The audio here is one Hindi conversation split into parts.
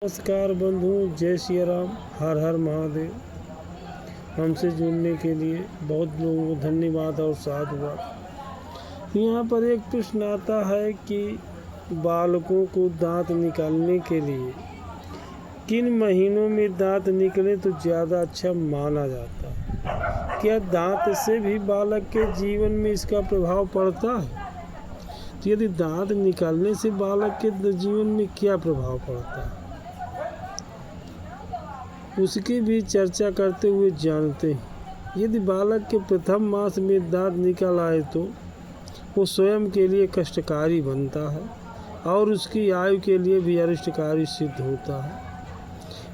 नमस्कार बंधु, जय श्री राम, हर हर महादेव। हमसे जुड़ने के लिए बहुत लोगों को धन्यवाद और साधुवाद। यहाँ पर एक प्रश्न आता है कि बालकों को दांत निकालने के लिए किन महीनों में दांत निकले तो ज़्यादा अच्छा माना जाता है। क्या दांत से भी बालक के जीवन में इसका प्रभाव पड़ता है? तो यदि दांत निकालने से बालक के जीवन में क्या प्रभाव पड़ता है, उसकी भी चर्चा करते हुए जानते हैं। यदि बालक के प्रथम मास में दांत निकल आए तो वो स्वयं के लिए कष्टकारी बनता है और उसकी आयु के लिए भी अरिष्टकारी सिद्ध होता है।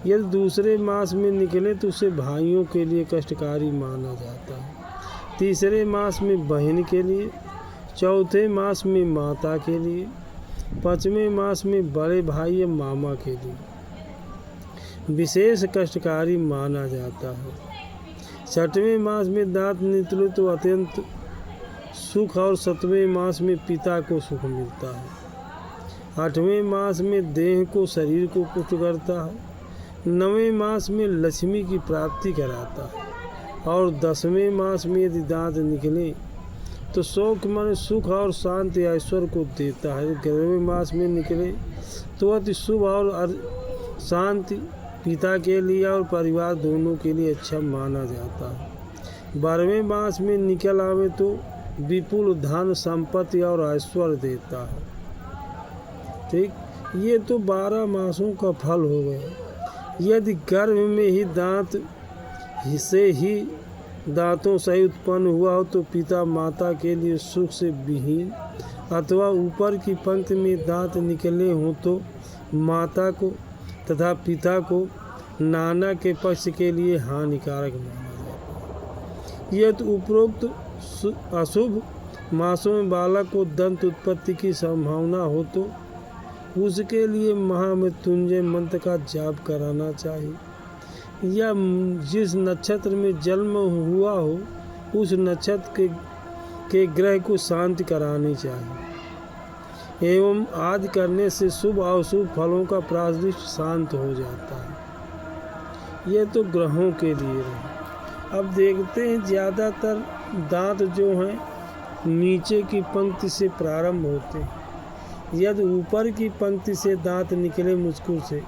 यदि दूसरे मास में निकले तो उसे भाइयों के लिए कष्टकारी माना जाता है, तीसरे मास में बहन के लिए, चौथे मास में माता के लिए, पाँचवें मास में बड़े भाई या मामा के लिए विशेष कष्टकारी माना जाता है। छठवें मास में दांत निकले तो अत्यंत सुख और सातवें मास में पिता को सुख मिलता है। आठवें मास में देह को शरीर को पुष्ट करता है। नवें मास में लक्ष्मी की प्राप्ति कराता है और 10वें मास में यदि दांत निकले तो शौक मन सुख और शांति ऐश्वर्य को देता है। 11वें मास में निकले तो अति शुभ और शांति पिता के लिए और परिवार दोनों के लिए अच्छा माना जाता है। 12वें मास में निकल आवे तो विपुल धन संपत्ति और ऐश्वर्य देता है। ठीक, ये तो 12 मासों का फल हो गया। यदि गर्भ में ही दांत से ही दांतों सही उत्पन्न हुआ हो तो पिता माता के लिए सुख से विहीन, अथवा ऊपर की पंक्ति में दांत निकले हों तो माता को तथा पिता को नाना के पक्ष के लिए हानिकारक माना जाता है। यह तो उपरोक्त अशुभ मासों में बालक को दंत उत्पत्ति की संभावना हो तो उसके लिए महामृत्युंजय मंत्र का जाप कराना चाहिए, या जिस नक्षत्र में जन्म हुआ हो उस नक्षत्र के ग्रह को शांति करानी चाहिए। एवं आदि करने से शुभ और अशुभ फलों का प्रायश्चित शांत हो जाता है। यह तो ग्रहों के लिए रहे। अब देखते हैं, ज़्यादातर दांत जो हैं नीचे की पंक्ति से प्रारंभ होते हैं। यदि ऊपर की पंक्ति से दांत निकले मुश्किल से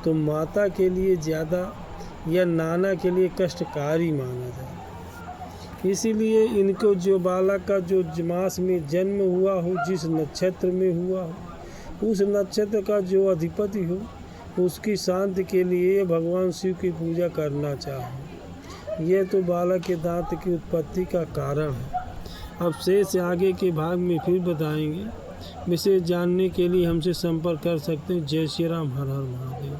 तो माता के लिए ज़्यादा या नाना के लिए कष्टकारी माना जाए। इसीलिए इनको जो बालक का जो मास में जन्म हुआ हो, जिस नक्षत्र में हुआ हो, उस नक्षत्र का जो अधिपति हो उसकी शांति के लिए भगवान शिव की पूजा करना चाहिए। यह तो बालक के दांत की उत्पत्ति का कारण है। अब शेष आगे के भाग में फिर बताएंगे। विशेष जानने के लिए हमसे संपर्क कर सकते हैं। जय श्री राम, हर हर महादेव।